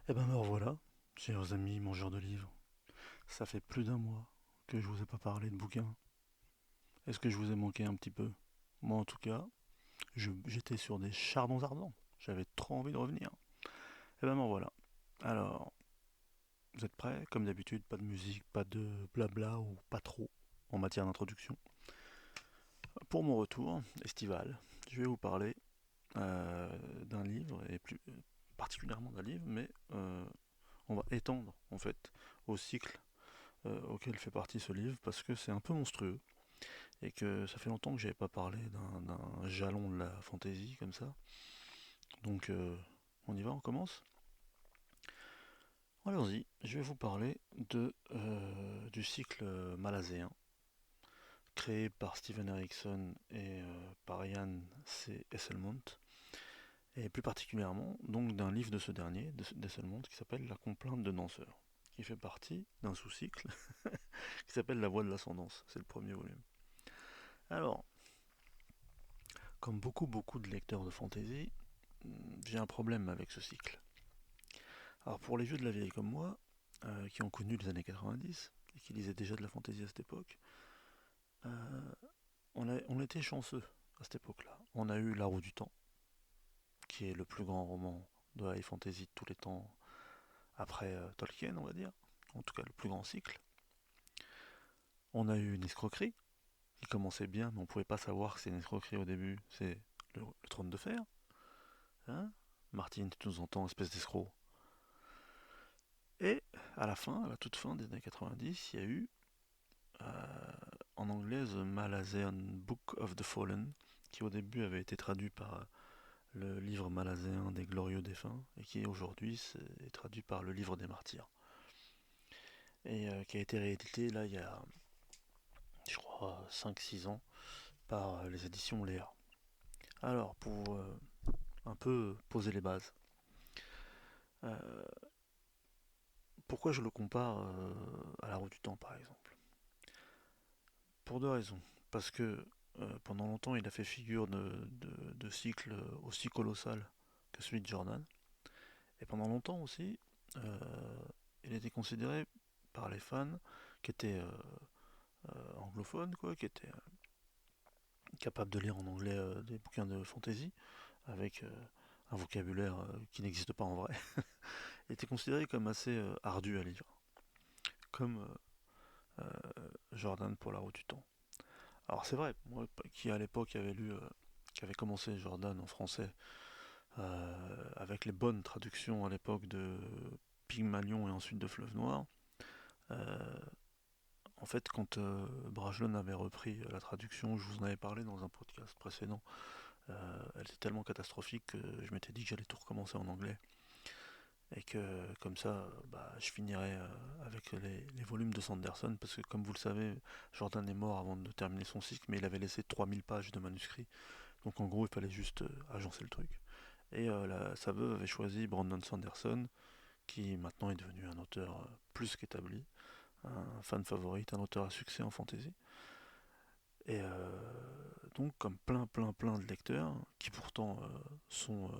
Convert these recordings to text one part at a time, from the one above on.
Eh ben me revoilà, chers amis mangeurs de livres. Ça fait plus d'un mois que je vous ai pas parlé de bouquins. Est-ce que je vous ai manqué un petit peu? Moi en tout cas, j'étais sur des charbons ardents. J'avais trop envie de revenir. Eh ben me revoilà. Alors, vous êtes prêts? Comme d'habitude, pas de musique, pas de blabla ou pas trop en matière d'introduction. Pour mon retour estival, je vais vous parler d'un livre, et plus particulièrement d'un livre, mais on va étendre en fait au cycle auquel fait partie ce livre parce que c'est un peu monstrueux et que ça fait longtemps que j'avais pas parlé d'un jalon de la fantasy comme ça. Donc on y va, on commence. Allons-y, je vais vous parler du cycle malaséen créé par Steven Erikson et par Ian C. Esselmont et plus particulièrement donc d'un livre de ce dernier, d'Esselmont, qui s'appelle La complainte de danseur, qui fait partie d'un sous-cycle qui s'appelle La voix de l'ascendance. C'est le premier volume. Alors, comme beaucoup de lecteurs de fantasy, j'ai un problème avec ce cycle. Alors pour les vieux de la vieille comme moi, qui ont connu les années 90 et qui lisaient déjà de la fantasy à cette époque, euh, on était chanceux à cette époque-là. On a eu La Roue du Temps, qui est le plus grand roman de high fantasy de tous les temps, après Tolkien, on va dire. En tout cas, le plus grand cycle. On a eu une escroquerie, qui commençait bien, mais on pouvait pas savoir que c'est une escroquerie au début. C'est le trône de fer. Hein, Martine, tu nous entends, espèce d'escroc. Et à la fin, à la toute fin des années 90, il y a eu en anglais The Malazian Book of the Fallen, qui au début avait été traduit par le livre malazéen des glorieux défunts, et qui aujourd'hui est traduit par le livre des martyrs. Et qui a été réédité là il y a, je crois, 5 6 ans par les éditions Léa. Alors, pour un peu poser les bases, euh, pourquoi je le compare à La Roue du Temps par exemple? Pour deux raisons. Parce que pendant longtemps, il a fait figure de cycle aussi colossal que celui de Jordan. Et pendant longtemps aussi, euh, il était considéré par les fans qui étaient anglophones, quoi, qui étaient capables de lire en anglais des bouquins de fantasy, avec un vocabulaire qui n'existe pas en vrai. Il était considéré comme assez ardu à lire, comme Jordan pour La Route du Temps. Alors c'est vrai, moi qui à l'époque avait lu, qui avait commencé Jordan en français, avec les bonnes traductions à l'époque de Pygmalion et ensuite de Fleuve Noir, euh, en fait quand Brajlon avait repris la traduction, je vous en avais parlé dans un podcast précédent, elle était tellement catastrophique que je m'étais dit que j'allais tout recommencer en anglais. Et que comme ça, bah, je finirais avec les volumes de Sanderson, parce que comme vous le savez, Jordan est mort avant de terminer son cycle, mais il avait laissé 3000 pages de manuscrits. Donc en gros, il fallait juste agencer le truc. Et sa veuve avait choisi Brandon Sanderson, qui maintenant est devenu un auteur plus qu'établi, un fan favorite, un auteur à succès en fantasy. Et donc, comme plein de lecteurs, qui pourtant sont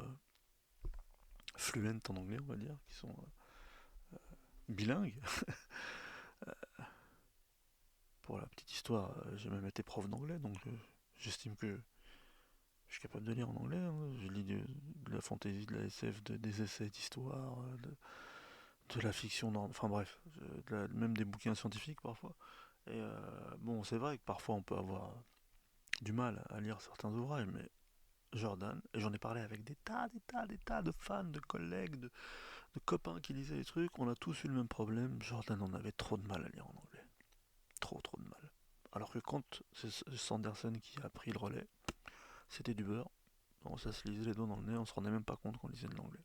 fluents en anglais, on va dire, qui sont bilingues. Pour la petite histoire, j'ai même été prof d'anglais, donc j'estime que je suis capable de lire en anglais. Hein. Je lis de la fantasy, de la SF, des essais d'histoire, de la fiction, enfin bref, même des bouquins scientifiques parfois. Et bon, c'est vrai que parfois on peut avoir du mal à lire certains ouvrages, mais Jordan, et j'en ai parlé avec des tas de fans, de collègues, de copains qui lisaient les trucs, on a tous eu le même problème. Jordan en avait trop de mal à lire en anglais. Trop de mal. Alors que quand c'est Sanderson qui a pris le relais, c'était du beurre. Bon, ça se lisait les doigts dans le nez, on se rendait même pas compte qu'on lisait de l'anglais.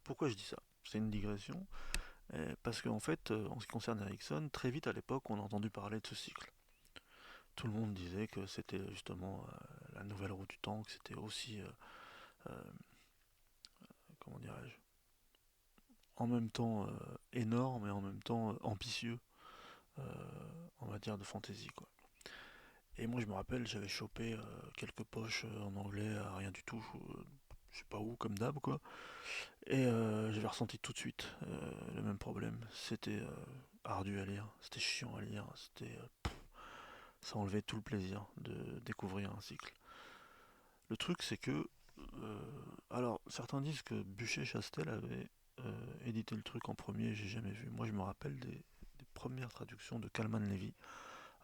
Pourquoi je dis ça? C'est une digression. Parce qu'en fait, en ce qui concerne Ericsson, très vite à l'époque, on a entendu parler de ce cycle. Tout le monde disait que c'était justement la nouvelle roue du temps, que c'était aussi, euh, comment dirais-je, en même temps énorme et en même temps ambitieux euh, en matière de fantasy, quoi. Et moi je me rappelle, j'avais chopé quelques poches en anglais à rien du tout, je sais pas où, comme d'hab, quoi. Et j'avais ressenti tout de suite le même problème. C'était ardu à lire, c'était chiant à lire, ça enlevait tout le plaisir de découvrir un cycle. Le truc, c'est que, alors, certains disent que Buchet-Chastel avait édité le truc en premier, j'ai jamais vu. Moi, je me rappelle des premières traductions de Kalman Levy.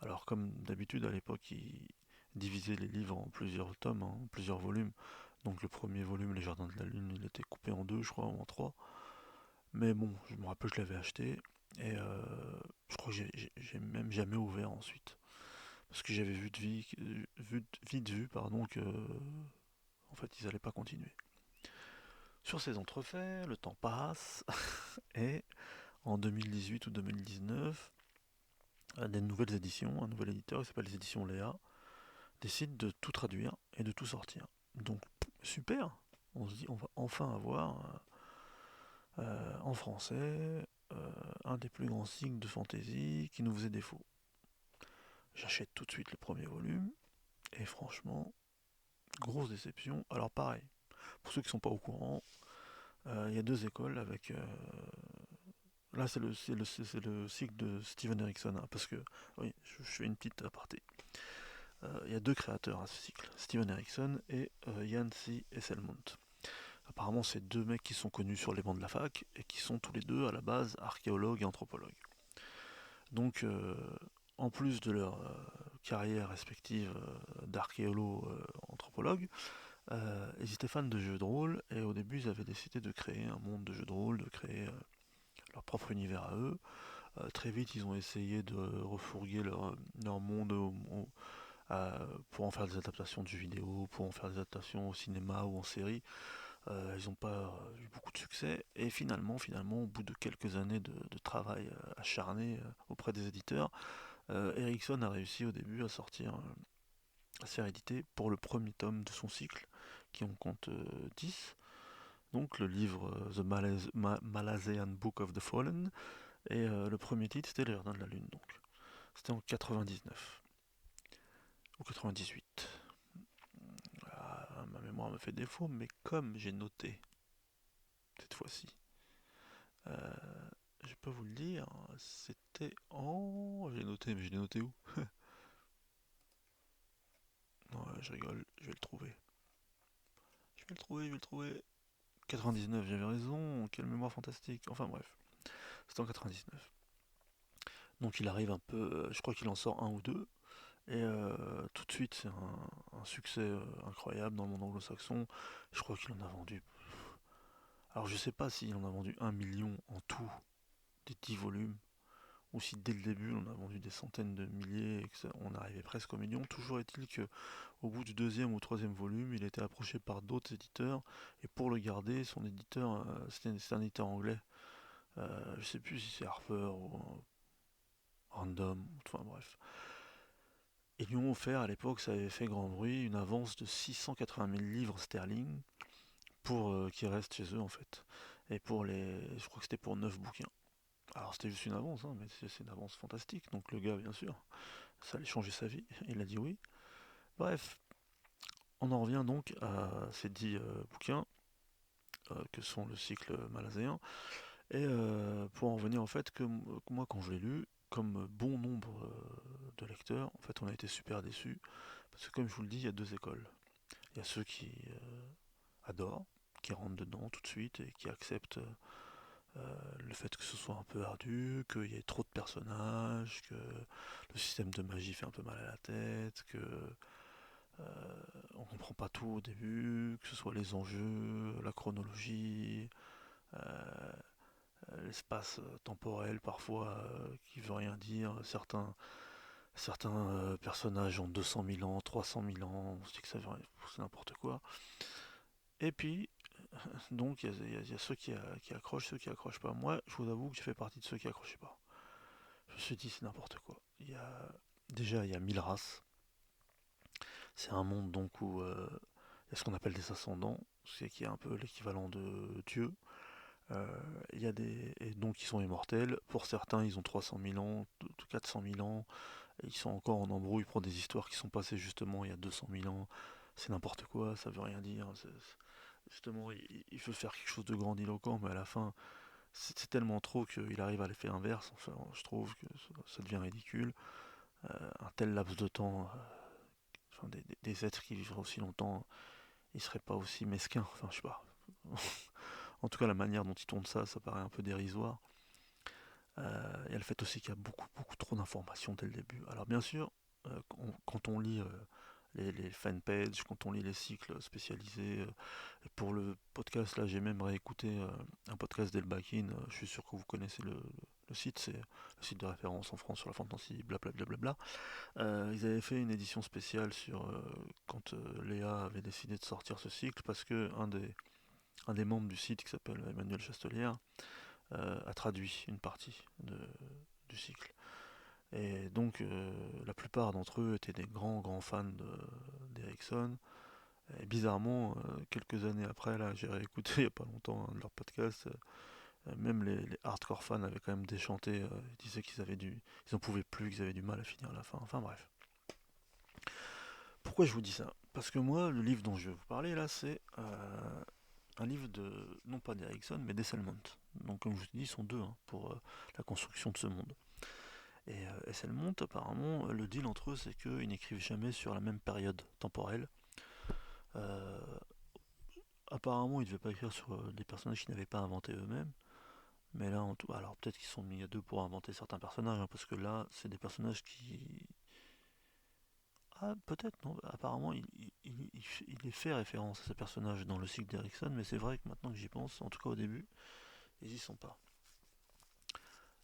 Alors, comme d'habitude, à l'époque, il divisait les livres en plusieurs tomes, hein, en plusieurs volumes. Donc, le premier volume, Les Jardins de la Lune, il était coupé en deux, je crois, ou en trois. Mais bon, je me rappelle, je l'avais acheté, et je crois que j'ai même jamais ouvert ensuite. Parce que j'avais vite vu, pardon, que en fait, ils allaient pas continuer. Sur ces entrefaits, le temps passe, et en 2018 ou 2019, des nouvelles éditions, un nouvel éditeur qui s'appelle les éditions Léa, décide de tout traduire et de tout sortir. Donc, super. On se dit, on va enfin avoir en français un des plus grands signes de fantasy qui nous faisait défaut. J'achète tout de suite le premier volume, et franchement, grosse déception. Alors pareil, pour ceux qui ne sont pas au courant, il y a deux écoles avec... là, c'est le cycle de Steven Erikson, hein, parce que, oui, je fais une petite aparté. Il y a deux créateurs à ce cycle, Steven Erikson et Jan C. Esselmont. Apparemment, c'est deux mecs qui sont connus sur les bancs de la fac et qui sont tous les deux à la base archéologues et anthropologues. Donc, en plus de leur carrière respective d'archéolo-anthropologue, ils étaient fans de jeux de rôle et au début ils avaient décidé de créer un monde de jeux de rôle, de créer leur propre univers à eux. Très vite ils ont essayé de refourguer leur monde pour en faire des adaptations de jeux vidéo, pour en faire des adaptations au cinéma ou en série. Ils n'ont pas eu beaucoup de succès et finalement, au bout de quelques années de travail acharné auprès des éditeurs, Ericsson a réussi au début à se faire éditer pour le premier tome de son cycle, qui en compte 10. Donc le livre Malazian Book of the Fallen, et le premier titre c'était Les Jardins de la Lune. Donc c'était en 99 ou 98. Ah, ma mémoire me fait défaut, mais comme j'ai noté cette fois-ci, euh, je peux vous le dire, c'était en... J'ai noté, mais je l'ai noté où? Non, je rigole, je vais le trouver. Je vais le trouver. 99, j'avais raison, quelle mémoire fantastique. Enfin bref, c'était en 99. Donc il arrive un peu, je crois qu'il en sort un ou deux, et tout de suite c'est un succès incroyable dans le monde anglo-saxon. Je crois qu'il en a vendu. Alors je sais pas s'il en a vendu 1 million en tout, des 10 volumes, ou si dès le début on a vendu des centaines de milliers et on arrivait presque au million. Toujours est-il que au bout du deuxième ou troisième volume, il était approché par d'autres éditeurs, et pour le garder, son éditeur, c'était un éditeur anglais. Je sais plus si c'est Harper ou Random, enfin bref. Ils lui ont offert à l'époque, ça avait fait grand bruit, une avance de 680 000 livres sterling pour qu'ils restent chez eux en fait. Et pour les. Je crois que c'était pour 9 bouquins. Alors c'était juste une avance, hein, mais c'est une avance fantastique. Donc le gars, bien sûr, ça allait changer sa vie. Il a dit oui. Bref, on en revient donc à ces 10 bouquins que sont le cycle malazéen. Et pour en revenir en fait, que moi quand je l'ai lu, comme bon nombre de lecteurs, en fait on a été super déçus. Parce que comme je vous le dis, il y a deux écoles. Il y a ceux qui adorent, qui rentrent dedans tout de suite et qui acceptent le fait que ce soit un peu ardu, qu'il y ait trop de personnages, que le système de magie fait un peu mal à la tête, que on comprend pas tout au début, que ce soit les enjeux, la chronologie, euh, l'espace temporel parfois qui veut rien dire, certains personnages ont 200 000 ans, 300 000 ans, on se dit que ça veut rien, c'est n'importe quoi. Et puis, donc, il y a ceux qui accrochent, ceux qui accrochent pas. Moi, je vous avoue que j'ai fait partie de ceux qui accrochaient pas. Je me suis dit, c'est n'importe quoi. Déjà, il y a 1000 races. C'est un monde donc où il y a ce qu'on appelle des ascendants, c'est qui est un peu l'équivalent de Dieu. Euh, il y a des et donc ils sont immortels. Pour certains, ils ont 300 000 ans, 400 000 ans. Et ils sont encore en embrouille pour des histoires qui sont passées justement il y a 200 000 ans. C'est n'importe quoi, ça veut rien dire. justement, il veut faire quelque chose de grandiloquent, mais à la fin, c'est tellement trop qu'il arrive à l'effet inverse. Enfin, je trouve que ça devient ridicule. Un tel laps de temps, enfin, des êtres qui vivraient aussi longtemps, ils seraient pas aussi mesquins. Enfin, je sais pas. En tout cas, la manière dont ils tournent ça paraît un peu dérisoire. Il y a le fait aussi qu'il y a beaucoup trop d'informations dès le début. Alors bien sûr, quand on lit les fanpages, quand on lit les cycles spécialisés, et pour le podcast là, j'ai même réécouté un podcast d'El Bakin. Je suis sûr que vous connaissez le site, c'est le site de référence en France sur la fantasy, blablabla. Ils avaient fait une édition spéciale sur quand Léa avait décidé de sortir ce cycle parce que un des membres du site qui s'appelle Emmanuel Chastelière a traduit une partie du cycle. Et donc la plupart d'entre eux étaient des grands fans d'Erickson. Et bizarrement, quelques années après, là, j'ai réécouté il n'y a pas longtemps un de leurs podcasts. Même les hardcore fans avaient quand même déchanté. Ils disaient ils en pouvaient plus, qu'ils avaient du mal à finir la fin. Enfin bref. Pourquoi je vous dis ça? Parce que moi, le livre dont je vais vous parler là, c'est un livre de, non pas d'Erickson, mais d'Esselmont. Donc comme je vous ai dit, ils sont deux hein, pour la construction de ce monde. Et Esselmont, apparemment, le deal entre eux, c'est qu'ils n'écrivent jamais sur la même période temporelle. Euh, Apparemment, ils ne devaient pas écrire sur des personnages qu'ils n'avaient pas inventés eux-mêmes. Mais là, alors peut-être qu'ils sont mis à deux pour inventer certains personnages, hein, parce que là, c'est des personnages qui... Ah, peut-être, non. Apparemment, il est fait référence à ces personnages dans le cycle d'Erickson, mais c'est vrai que maintenant que j'y pense, en tout cas au début, ils y sont pas.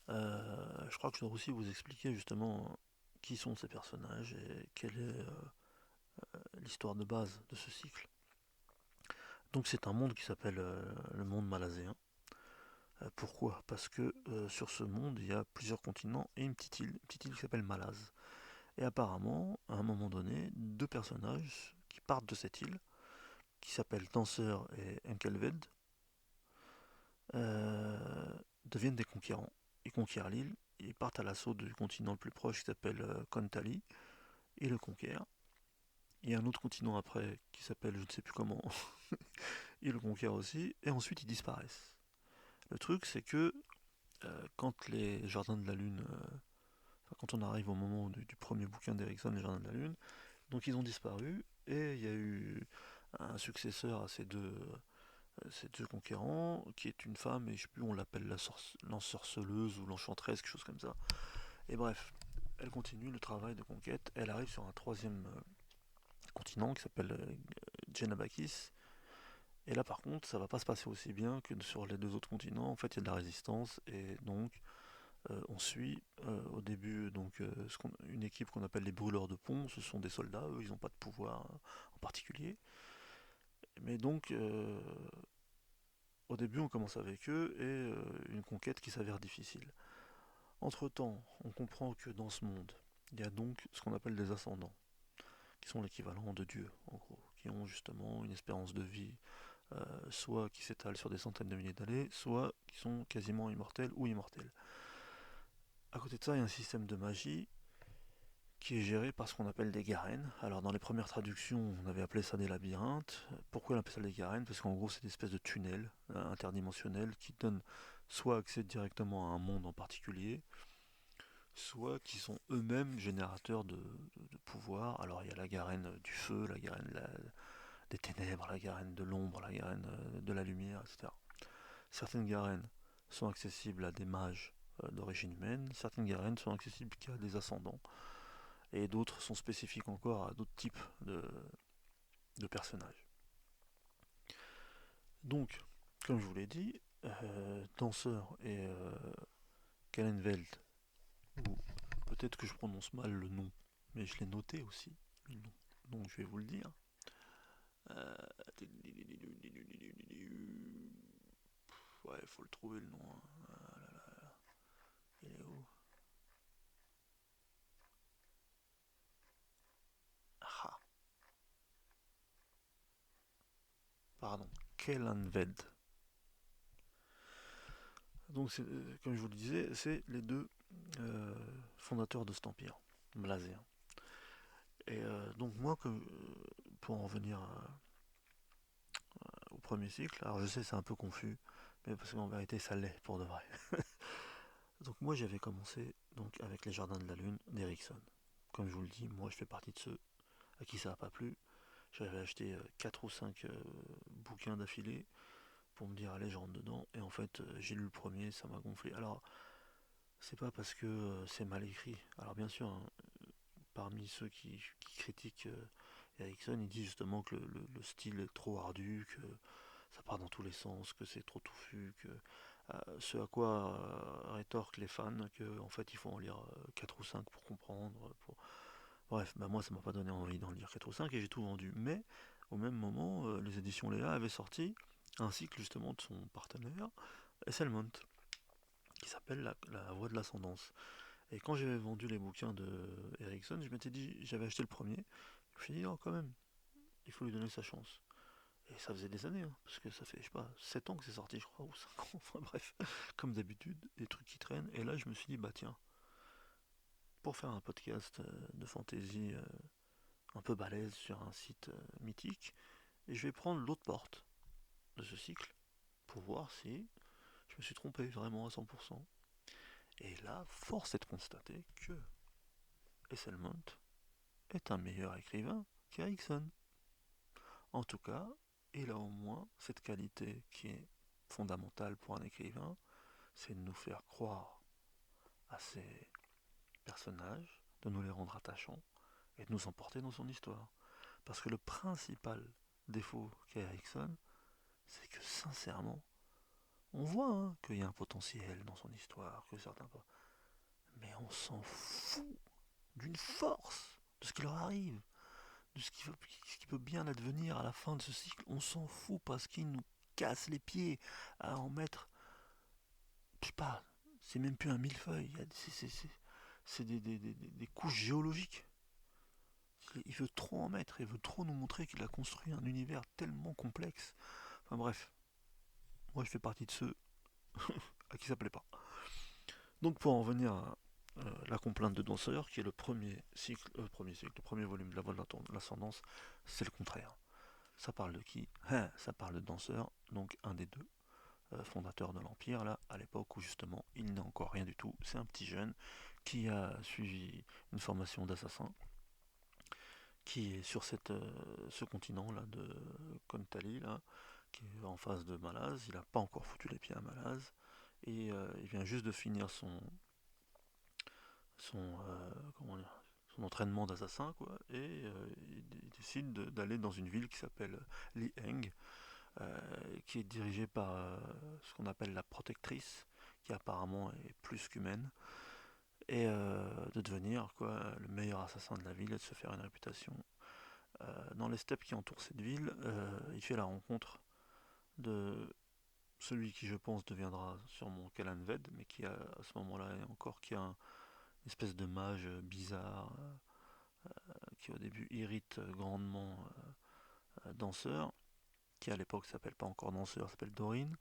Je crois que je dois aussi vous expliquer justement qui sont ces personnages et quelle est l'histoire de base de ce cycle. Donc c'est un monde qui s'appelle le monde malazéen. Pourquoi? Parce que sur ce monde, il y a plusieurs continents et une petite île qui s'appelle Malaz. Et apparemment, à un moment donné, deux personnages qui partent de cette île, qui s'appellent Danseur et Enkelved, euh, deviennent des conquérants. Ils conquièrent l'île, ils partent à l'assaut du continent le plus proche qui s'appelle Kontali, et le conquièrent. Il y a un autre continent après qui s'appelle je ne sais plus comment, ils le conquièrent aussi, et ensuite ils disparaissent. Le truc c'est que quand les Jardins de la Lune, enfin, quand on arrive au moment du premier bouquin d'Erickson, les Jardins de la Lune, donc ils ont disparu, et il y a eu un successeur à ces deux conquérants, qui est une femme, et je sais plus, on l'appelle l'ensorceleuse ou l'enchanteresse, quelque chose comme ça. Et bref, elle continue le travail de conquête, elle arrive sur un troisième continent qui s'appelle Djenabakis. Et là, par contre, ça va pas se passer aussi bien que sur les deux autres continents. En fait, il y a de la résistance et donc on suit au début une équipe qu'on appelle les brûleurs de pont. Ce sont des soldats, eux, ils n'ont pas de pouvoir en particulier. Mais donc, au début, on commence avec eux et une conquête qui s'avère difficile. Entre-temps, on comprend que dans ce monde, il y a donc ce qu'on appelle des ascendants, qui sont l'équivalent de Dieu, en gros, qui ont justement une espérance de vie soit qui s'étalent sur des centaines de milliers d'années, soit qui sont quasiment immortels ou immortels. À côté de ça, il y a un système de magie qui est géré par ce qu'on appelle des garennes. Alors dans les premières traductions, on avait appelé ça des labyrinthes. Pourquoi on appelle ça des garennes? Parce qu'en gros, c'est des espèces de tunnels interdimensionnels qui donnent soit accès directement à un monde en particulier, soit qui sont eux-mêmes générateurs de pouvoir. Alors il y a la garenne du feu, la garenne des ténèbres, la garenne de l'ombre, la garenne de la lumière, etc. Certaines garennes sont accessibles à des mages d'origine humaine, certaines garennes sont accessibles qu'à des ascendants, et d'autres sont spécifiques encore à d'autres types de personnages. Donc, comme je vous l'ai dit, Danseur et Kalenveld, ou peut-être que je prononce mal le nom, mais je l'ai noté aussi, le nom. Donc je vais vous le dire. Euh, Ouais, il faut le trouver le nom, hein. Il est où? Ah, pardon. Kelanved. Donc, comme je vous le disais, c'est les deux euh, fondateurs de cet empire, blasé. Donc moi, pour en revenir au premier cycle. Alors je sais, c'est un peu confus, mais parce qu'en vérité, ça l'est pour de vrai. Donc moi, j'avais commencé donc avec Les Jardins de la Lune d'Erickson. Comme je vous le dis, moi, je fais partie de ceux à qui ça n'a pas plu. J'avais acheté 4 ou 5 bouquins d'affilée pour me dire, allez, je rentre dedans. Et en fait, j'ai lu le premier, ça m'a gonflé. Alors, c'est pas parce que c'est mal écrit. Alors bien sûr, hein, parmi ceux qui critiquent Erickson, ils disent justement que le style est trop ardu, que ça part dans tous les sens, que c'est trop touffu, que ce à quoi rétorquent les fans que en fait il faut en lire 4 ou 5 pour comprendre. Bref, bah moi ça m'a pas donné envie d'en lire 4 ou 5 et j'ai tout vendu. Mais au même moment, les éditions Léa avaient sorti un cycle justement de son partenaire, Esselmont, qui s'appelle la Voie de l'Ascendance. Et quand j'avais vendu les bouquins de Erickson, je m'étais dit, j'avais acheté le premier, je me suis dit, oh quand même, il faut lui donner sa chance. Et ça faisait des années, hein, parce que ça fait, je sais pas, 7 ans que c'est sorti, je crois, ou 5 ans, enfin bref, comme d'habitude, des trucs qui traînent. Et là, je me suis dit, bah tiens, pour faire un podcast de fantasy un peu balèze sur un site mythique, et je vais prendre l'autre porte de ce cycle pour voir si je me suis trompé vraiment à 100%. Et là, force est de constater que Esselmont est un meilleur écrivain qu'Erickson. En tout cas, il a au moins cette qualité qui est fondamentale pour un écrivain, c'est de nous faire croire à ces personnages, de nous les rendre attachants et de nous emporter dans son histoire. Parce que le principal défaut qu'a Erickson, c'est que sincèrement, on voit hein, qu'il y a un potentiel dans son histoire, que certains pas. Mais on s'en fout d'une force de ce qui leur arrive, de ce qui peut bien advenir à la fin de ce cycle. On s'en fout parce qu'il nous casse les pieds à en mettre, je sais pas, c'est même plus un millefeuille, c'est des couches géologiques. Il veut trop en mettre, il veut trop nous montrer qu'il a construit un univers tellement complexe. Enfin bref, moi je fais partie de ceux à qui ça plaît pas. Donc pour en venir à la complainte de Danseur, qui est le premier volume de la Voie de l'Ascendance, c'est le contraire. Ça parle de qui? Ça parle de Danseur, donc un des deux fondateurs de l'Empire, là, à l'époque où justement il n'a encore rien du tout. C'est un petit jeune qui a suivi une formation d'assassin, qui est sur ce continent-là de Kontali, là, qui est en face de Malaz. Il n'a pas encore foutu les pieds à Malaz. Et il vient juste de finir comment dire, son entraînement d'assassin, quoi. Et il décide d'aller dans une ville qui s'appelle Lieng, qui est dirigée par ce qu'on appelle la protectrice, qui apparemment est plus qu'humaine, et de devenir quoi, le meilleur assassin de la ville et de se faire une réputation. Dans les steppes qui entourent cette ville, il fait la rencontre de celui qui je pense deviendra sûrement Kalanved, mais qui a, à ce moment-là encore qui a une espèce de mage bizarre qui au début irrite grandement Danseur, qui à l'époque s'appelle pas encore Danseur, s'appelle Dorine.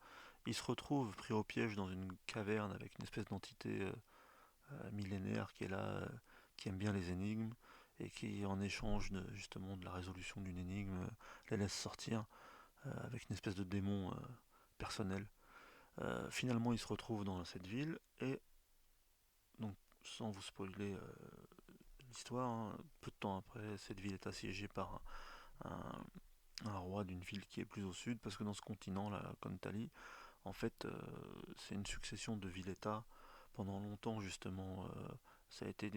Il se retrouve pris au piège dans une caverne avec une espèce d'entité millénaire qui est là, qui aime bien les énigmes et qui en échange justement de la résolution d'une énigme les laisse sortir avec une espèce de démon personnel. Finalement, il se retrouve dans cette ville et donc sans vous spoiler l'histoire, hein, peu de temps après, cette ville est assiégée par un roi d'une ville qui est plus au sud, parce que dans ce continent, là, Kontali, en fait, c'est une succession de villes-États. Pendant longtemps, justement, ça a été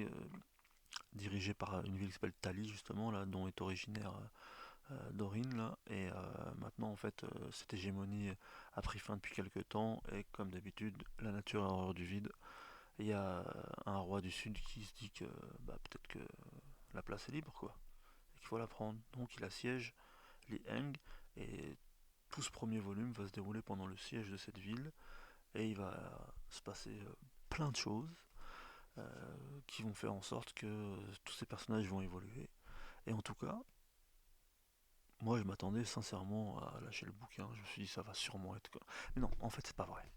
dirigé par une ville qui s'appelle Tali, justement, là, dont est originaire Dorine, là. Et maintenant, en fait, cette hégémonie a pris fin depuis quelques temps, et comme d'habitude, la nature a horreur du vide. Il y a un roi du sud qui se dit que bah, peut-être que la place est libre, quoi, et qu'il faut la prendre. Donc il assiège les Heng, et tout ce premier volume va se dérouler pendant le siège de cette ville, et il va se passer plein de choses qui vont faire en sorte que tous ces personnages vont évoluer. Et en tout cas, moi je m'attendais sincèrement à lâcher le bouquin, je me suis dit ça va sûrement être quoi. Mais non, en fait c'est pas vrai.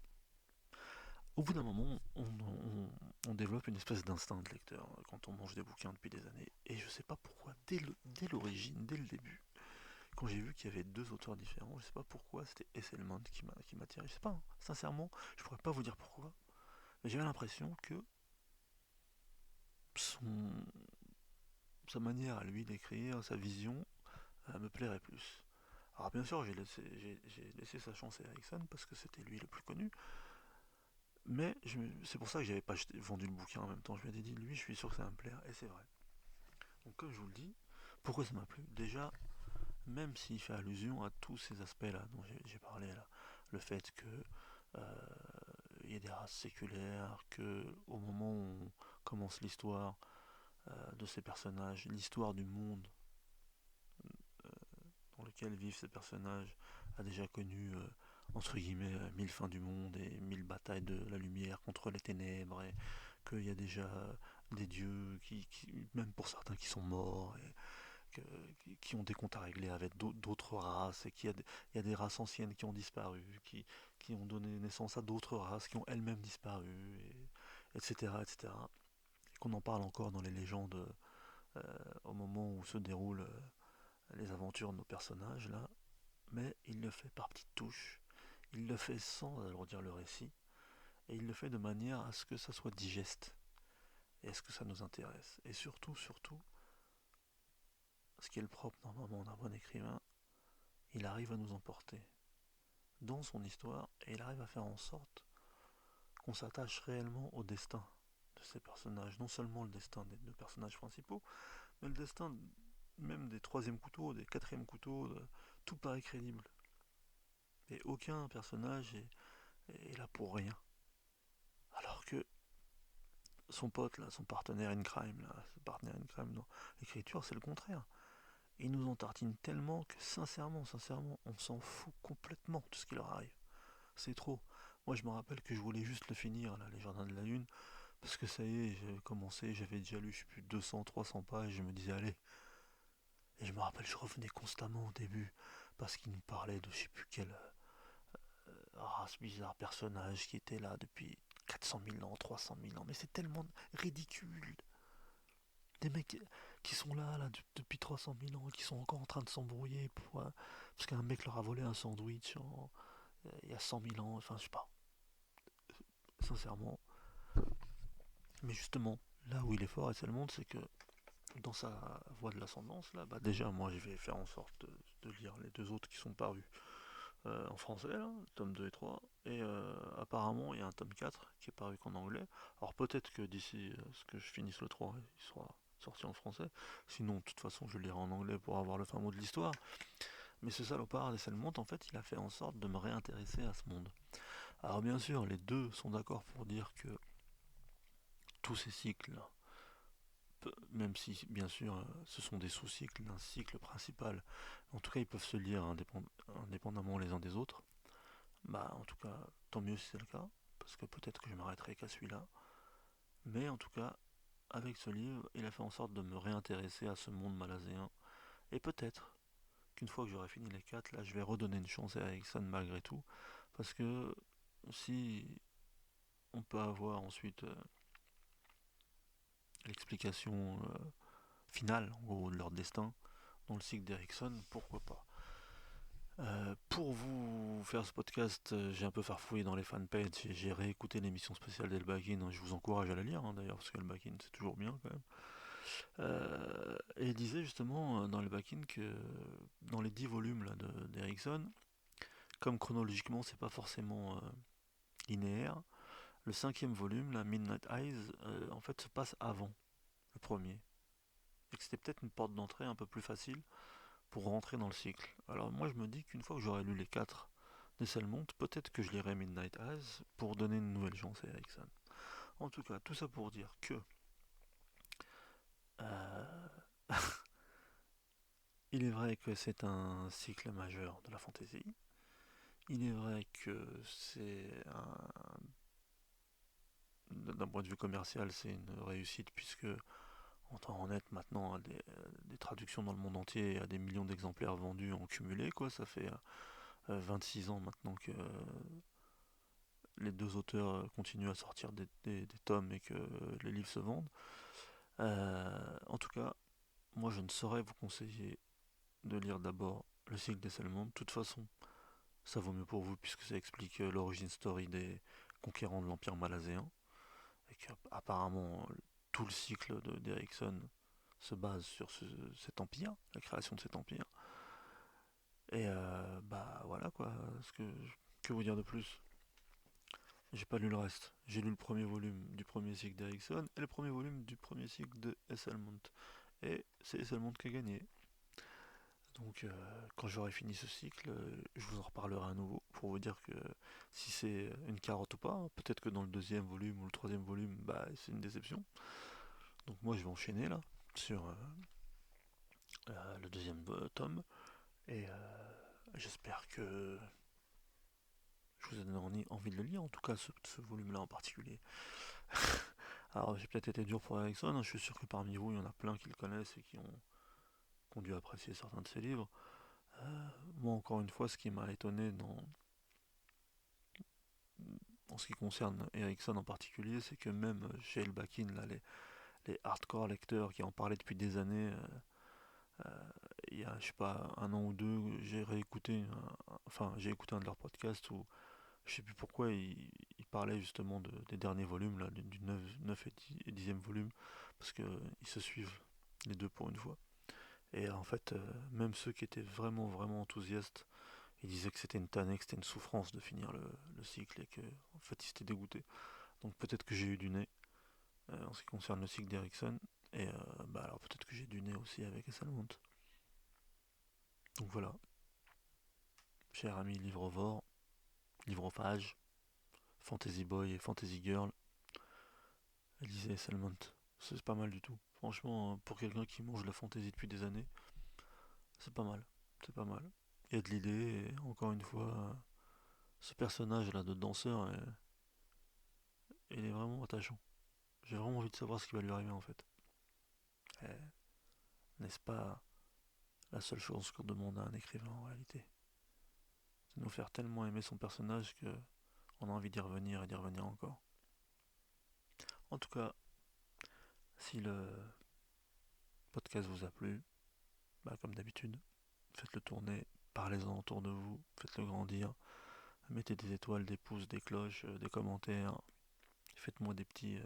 Au bout d'un moment, on développe une espèce d'instinct de lecteur quand on mange des bouquins depuis des années. Et je sais pas pourquoi, dès l'origine, dès le début, Quand j'ai vu qu'il y avait deux auteurs différents, je sais pas pourquoi, c'était Esselman qui m'a tiré. Je sais pas, hein. Sincèrement, je pourrais pas vous dire pourquoi. Mais j'avais l'impression que son, sa manière à lui d'écrire, sa vision, me plairait plus. Alors bien sûr, j'ai laissé sa chance à Erickson parce que c'était lui le plus connu, mais c'est pour ça que j'avais pas vendu le bouquin en même temps. Je m'étais dit, lui, je suis sûr que ça va me plaire, et c'est vrai. Donc comme je vous le dis, pourquoi ça m'a plu? Déjà, même s'il fait allusion à tous ces aspects-là dont j'ai parlé là, le fait que euh, il y ait des races séculaires, que au moment où on commence l'histoire de ces personnages, l'histoire du monde dans lequel vivent ces personnages a déjà connu entre guillemets mille fins du monde et mille batailles de la lumière contre les ténèbres, et qu'il y a déjà des dieux même pour certains qui sont morts, et qui ont des comptes à régler avec d'autres races, et il y a des races anciennes qui ont disparu, qui ont donné naissance à d'autres races qui ont elles-mêmes disparu, etc. etc. Et qu'on en parle encore dans les légendes au moment où se déroulent les aventures de nos personnages là, mais il le fait par petites touches, il le fait sans alourdir le récit, et il le fait de manière à ce que ça soit digeste, et à ce que ça nous intéresse. Et surtout, surtout, ce qui est le propre normalement d'un bon écrivain, il arrive à nous emporter dans son histoire, et il arrive à faire en sorte qu'on s'attache réellement au destin de ces personnages. Non seulement le destin des deux personnages principaux, mais le destin même des troisième couteaux, des quatrième couteaux, tout paraît crédible. Et aucun personnage est là pour rien. Alors que son pote, là, son partenaire in crime, là, son partenaire in crime dans l'écriture, c'est le contraire. Il nous en tartine tellement que sincèrement, on s'en fout complètement de ce qui leur arrive. C'est trop. Moi, je me rappelle que je voulais juste le finir, là, Les Jardins de la Lune, parce que ça y est, j'avais commencé, j'avais déjà lu, je sais plus, 200, 300 pages, et je me disais, allez. Et je me rappelle, je revenais constamment au début, parce qu'il nous parlait de je sais plus quelle race bizarre, personnage qui était là depuis 400 000 ans, 300 000 ans. Mais c'est tellement ridicule. Des mecs qui sont là depuis 300 000 ans, qui sont encore en train de s'embrouiller parce qu'un mec leur a volé un sandwich il y a 100 000 ans, enfin je sais pas, sincèrement. Mais justement, là où il est fort, et c'est le monde, c'est que dans sa voie de l'ascendance, là, bah déjà moi je vais faire en sorte de lire les deux autres qui sont parus en français, là, tome 2 et 3, et apparemment il y a un tome 4 qui est paru qu'en anglais. Alors peut-être que d'ici ce que je finisse le 3, il sera sorti en français, sinon de toute façon je le lirai en anglais pour avoir le fin mot de l'histoire. Mais ce salopard des Selmonte, en fait, il a fait en sorte de me réintéresser à ce monde. Alors bien sûr, les deux sont d'accord pour dire que tous ces cycles, même si bien sûr ce sont des sous-cycles d'un cycle principal, en tout cas ils peuvent se lire indépendamment les uns des autres, bah en tout cas tant mieux si c'est le cas, parce que peut-être que je m'arrêterai qu'à celui-là. Mais en tout cas, avec ce livre, il a fait en sorte de me réintéresser à ce monde malazéen. Et peut-être qu'une fois que j'aurai fini les quatre, là, je vais redonner une chance à Ericsson malgré tout. Parce que si on peut avoir ensuite l'explication finale, en gros, de leur destin dans le cycle d'Ericsson, pourquoi pas. Pour vous faire ce podcast, j'ai un peu farfouillé dans les fanpages, j'ai réécouté l'émission spéciale d'Elbakin, hein, je vous encourage à la lire hein, d'ailleurs, parce qu'Elbakin c'est toujours bien quand même. Et il disait justement dans Elbakin que dans les 10 volumes là, d'Ericsson, comme chronologiquement c'est pas forcément linéaire, le cinquième volume, la Midnight Eyes, en fait se passe avant le premier. Et que c'était peut-être une porte d'entrée un peu plus facile pour rentrer dans le cycle. Alors moi je me dis qu'une fois que j'aurai lu les 4 des Selmont, peut-être que je lirai Midnight Eyes pour donner une nouvelle chance à Ericsson. En tout cas, tout ça pour dire que euh, il est vrai que c'est un cycle majeur de la fantasy. Il est vrai que d'un point de vue commercial, c'est une réussite puisque en temps honnête maintenant des traductions dans le monde entier à des millions d'exemplaires vendus en cumulé quoi. Ça fait 26 ans maintenant que les deux auteurs continuent à sortir des tomes et que les livres se vendent. En tout cas, moi je ne saurais vous conseiller de lire d'abord le cycle des Salmon. De toute façon, ça vaut mieux pour vous puisque ça explique l'origine story des conquérants de l'Empire malazéen. Et qu'apparemment, tout le cycle d'Ericsson se base sur cet empire, la création de cet empire. Et bah voilà quoi, que vous dire de plus? J'ai pas lu le reste. J'ai lu le premier volume du premier cycle d'Ericsson et le premier volume du premier cycle de Esselmont. Et c'est Esselmont qui a gagné. Donc quand j'aurai fini ce cycle, je vous en reparlerai à nouveau pour vous dire que si c'est une carotte ou pas. Peut-être que dans le deuxième volume ou le troisième volume, bah c'est une déception. Donc moi je vais enchaîner là sur le deuxième tome et j'espère que je vous ai donné envie de le lire, en tout cas ce volume-là en particulier. Alors j'ai peut-être été dur pour Erickson, hein, je suis sûr que parmi vous il y en a plein qui le connaissent et qui ont dû apprécier certains de ses livres. Moi encore une fois, ce qui m'a étonné en ce qui concerne Erickson en particulier, c'est que même chez Elbakin, là, les hardcore lecteurs qui en parlaient depuis des années, il y a, je sais pas, un an ou deux, j'ai réécouté, j'ai écouté un de leurs podcasts où je sais plus pourquoi ils parlaient justement des derniers volumes, là, du 9 et 10e volume, parce qu'ils se suivent les deux pour une fois. Et en fait, même ceux qui étaient vraiment, vraiment enthousiastes, ils disaient que c'était une tannée, que c'était une souffrance de finir le cycle et que, en fait, ils étaient dégoûtés. Donc peut-être que j'ai eu du nez en ce qui concerne le cycle d'Erickson, et bah alors peut-être que j'ai du nez aussi avec Esselmont. Donc voilà, cher ami livre livrophage, fantasy boy et fantasy girl, lisez Esselmont. C'est pas mal du tout. Franchement, pour quelqu'un qui mange la fantasy depuis des années, c'est pas mal. C'est pas mal. Il y a de l'idée, et encore une fois, ce personnage là de danseur, il est vraiment attachant. J'ai vraiment envie de savoir ce qui va lui arriver en fait. Et n'est-ce pas la seule chose qu'on demande à un écrivain en réalité? C'est de nous faire tellement aimer son personnage que on a envie d'y revenir et d'y revenir encore. En tout cas, si le podcast vous a plu, bah comme d'habitude, faites-le tourner, parlez-en autour de vous, faites-le grandir, mettez des étoiles, des pouces, des cloches, des commentaires, faites-moi des petits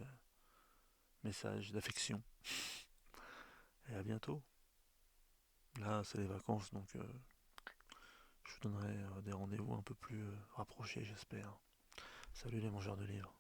messages d'affection. Et à bientôt. Là, c'est les vacances, donc je vous donnerai des rendez-vous un peu plus rapprochés, j'espère. Salut les mangeurs de livres.